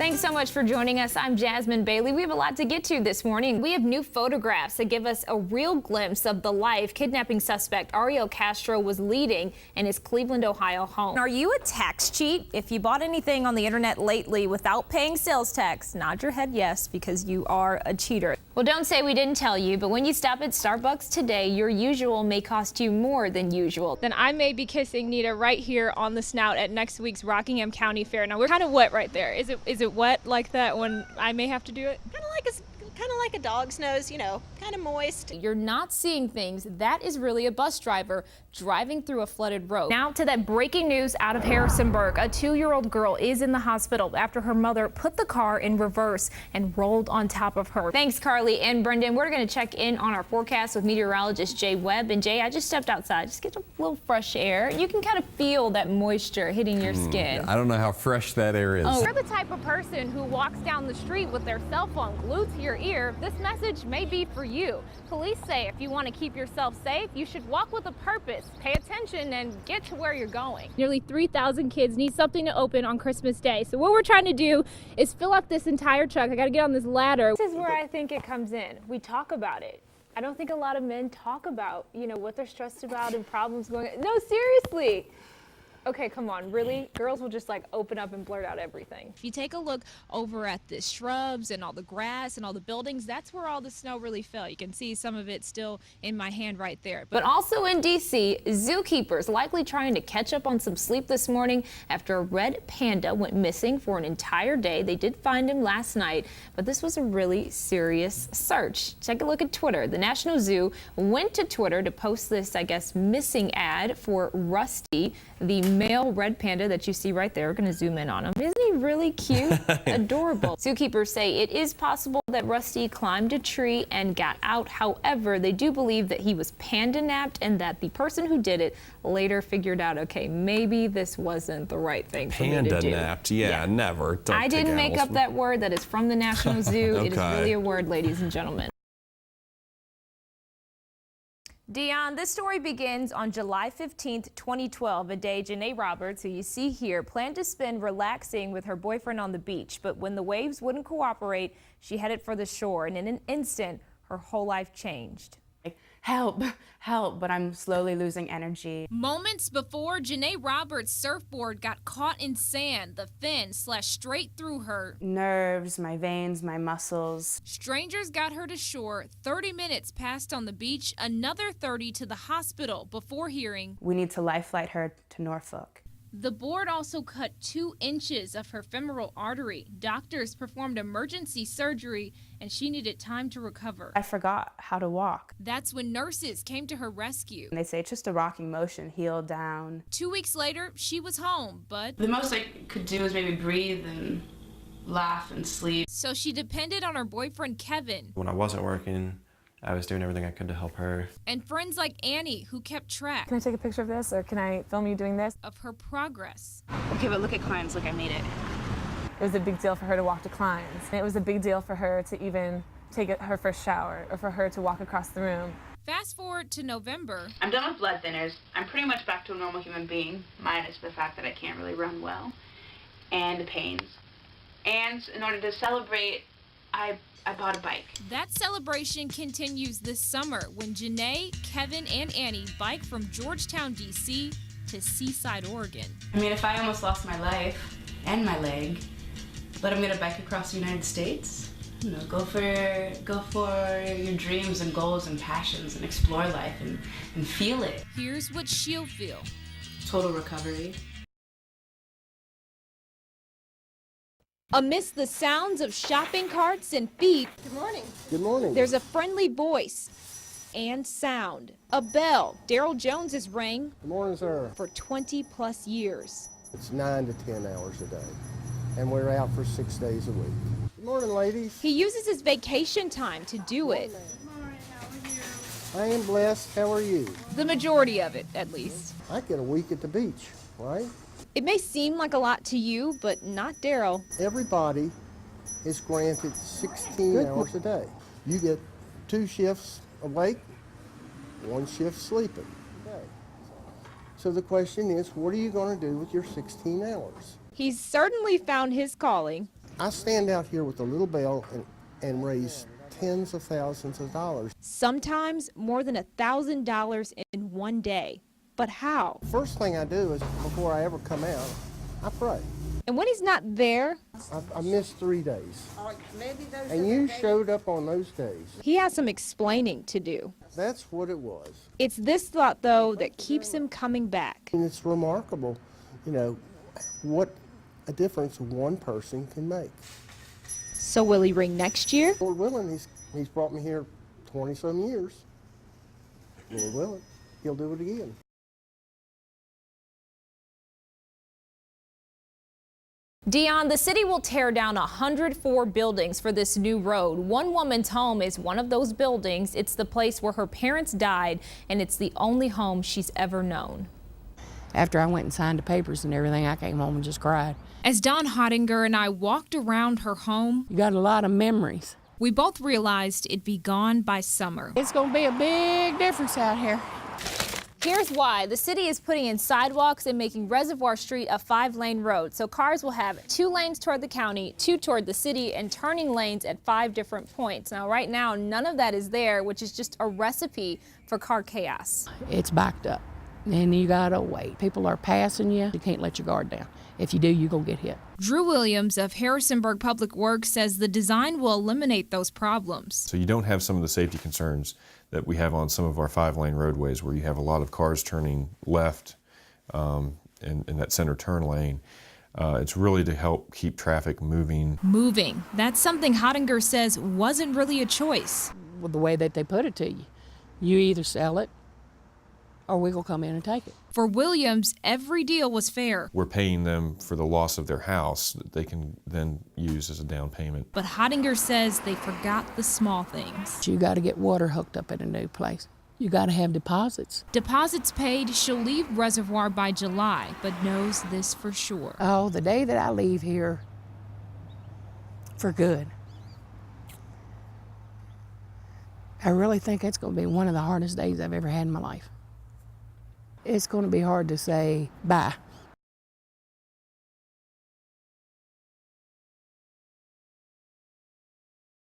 Thanks so much for joining us. I'm Jazmin Bailey. We have a lot to get to this morning. We have new photographs that give us a real glimpse of the life kidnapping suspect Ariel Castro was leading in his Cleveland, Ohio home. Are you a tax cheat? If you bought anything on the internet lately without paying sales tax, nod your head yes, because you are a cheater. Well, don't say we didn't tell you, but when you stop at Starbucks today, your usual may cost you more than usual. Then I may be kissing Nita right here on the snout at next week's Rockingham County Fair. Now we're kind of wet right there. Is it wet like that when I may have to do it? Kind of like a dog's nose, you know, kind of moist. You're not seeing things. That is really a bus driver driving through a flooded road. Now to that breaking news out of Harrisonburg. A 2-year-old girl is in the hospital after her mother put the car in reverse and rolled on top of her. Thanks, Carly and Brendan. We're going to check in on our forecast with meteorologist Jay Webb. And Jay, I just stepped outside, just get a little fresh air. You can kind of feel that moisture hitting your skin. I don't know how fresh that air is. Oh, you're the type of person who walks down the street with their cell phone glued to your ear. This message may be for you. Police say if you want to keep yourself safe, you should walk with a purpose, pay attention, and get to where you're going. Nearly 3,000 kids need something to open on Christmas Day. So what we're trying to do is fill up this entire truck. I got to get on this ladder. This is where I think it comes in. We talk about it. I don't think a lot of men talk about, you know, what they're stressed about and problems going on. No, seriously. Okay, come on, really? Girls will just like open up and blurt out everything. If you take a look over at the shrubs and all the grass and all the buildings, that's where all the snow really fell. You can see some of it still in my hand right there. But also in D.C., zookeepers likely trying to catch up on some sleep this morning after a red panda went missing for an entire day. They did find him last night, but this was a really serious search. Take a look at Twitter. The National Zoo went to Twitter to post this, I guess, missing ad for Rusty, the male red panda that you see right there. We're going to zoom in on him. Isn't he really cute? Adorable. Zookeepers say it is possible that Rusty climbed a tree and got out. However, they do believe that he was panda napped and that the person who did it later figured out, okay, maybe this wasn't the right thing for me to do. Panda napped? Yeah, never. Don't I didn't make up that word. That is from the National Zoo. Okay. It is really a word, ladies and gentlemen. Dion, this story begins on July 15th, 2012, a day Janae Roberts, who you see here, planned to spend relaxing with her boyfriend on the beach. But when the waves wouldn't cooperate, she headed for the shore, and in an instant, her whole life changed. Help, help, but I'm slowly losing energy. Moments before Janae Roberts' surfboard got caught in sand, the fin slashed straight through her. Nerves, my veins, my muscles. Strangers got her to shore. 30 minutes passed on the beach, another 30 to the hospital before hearing, We need to life flight her to Norfolk. the board also cut 2 inches of her femoral artery. Doctors performed emergency surgery, and she needed time to recover. I forgot how to walk. That's when nurses came to her rescue. And they say it's just a rocking motion, heel down. 2 weeks later, she was home, but The most I could do is maybe breathe and laugh and sleep. so she depended on her boyfriend Kevin When I wasn't working, I was doing everything I could to help her. and friends like Annie, who kept track Can I take a picture of this, or can I film you doing this? of her progress. Okay, but look at Klein's. Look, I made it. It was a big deal for her to walk to Klein's. It was a big deal for her to even take her first shower, or for her to walk across the room. Fast forward to November. I'm done with blood thinners. I'm pretty much back to a normal human being, minus the fact that I can't really run well, and the pains. And in order to celebrate, I bought a bike. That celebration continues this summer when Janae, Kevin, and Annie bike from Georgetown, D.C. to Seaside, Oregon. I mean, if I almost lost my life and my leg, but I'm gonna bike across the United States. You know, go for your dreams and goals and passions and explore life and feel it. Here's what she'll feel. Total recovery. Amidst the sounds of shopping carts and feet, Good morning. there's a friendly voice and sound. A bell Daryl Jones has rang Good morning, sir. for 20 plus years. It's 9 to 10 hours a day, and we're out for 6 days a week. Good morning, ladies. He uses his vacation time to do it. I am blessed. How are you? The majority of it, at least. I get a week at the beach, right? It may seem like a lot to you, but not Daryl. Everybody is granted 16 hours a day. You get 2 shifts awake, 1 shift sleeping. Okay. So the question is, what are you going to do with your 16 hours? He's certainly found his calling. I stand out here with a little bell and raise tens of thousands of dollars. Sometimes more than $1,000 in one day. But how? First thing I do is, before I ever come out, I pray. And when he's not there, I missed 3 days. And you showed up on those days. he has some explaining to do. That's what it was. It's this thought, though, that keeps him coming back. And it's remarkable, what a difference one person can make. So will he ring next year? Lord willing, he's brought me here 20-some years. Lord willing, he'll do it again. Dion, the city will tear down 104 buildings for this new road. One woman's home is one of those buildings. It's the place where her parents died, and it's the only home she's ever known. After I went and signed the papers and everything, I came home and just cried. As Dawn Hottinger and I walked around her home, You got a lot of memories. we both realized it'd be gone by summer. It's going to be a big difference out here. Here's why. The city is putting in sidewalks and making Reservoir Street a 5-lane road. So cars will have 2 lanes toward the county, 2 toward the city, and turning lanes at 5 different points. Now, right now, none of that is there, which is just a recipe for car chaos. It's backed up, and you got to wait. People are passing you. You can't let your guard down. If you do, you're going to get hit. Drew Williams of Harrisonburg Public Works says the design will eliminate those problems. So you don't have some of the safety concerns that we have on some of our 5-lane roadways where you have a lot of cars turning left in that center turn lane. It's really to help keep traffic moving. That's something Hottinger says wasn't really a choice. With the way that they put it to you, you either sell it or we will come in and take it. For Williams, every deal was fair. We're paying them for the loss of their house that they can then use as a down payment. But Hottinger says they forgot the small things. You got to get water hooked up at a new place. You got to have deposits. Deposits paid, she'll leave Reservoir by July, but knows this for sure. Oh, the day that I leave here for good, I really think it's going to be one of the hardest days I've ever had in my life. It's going to be hard to say bye.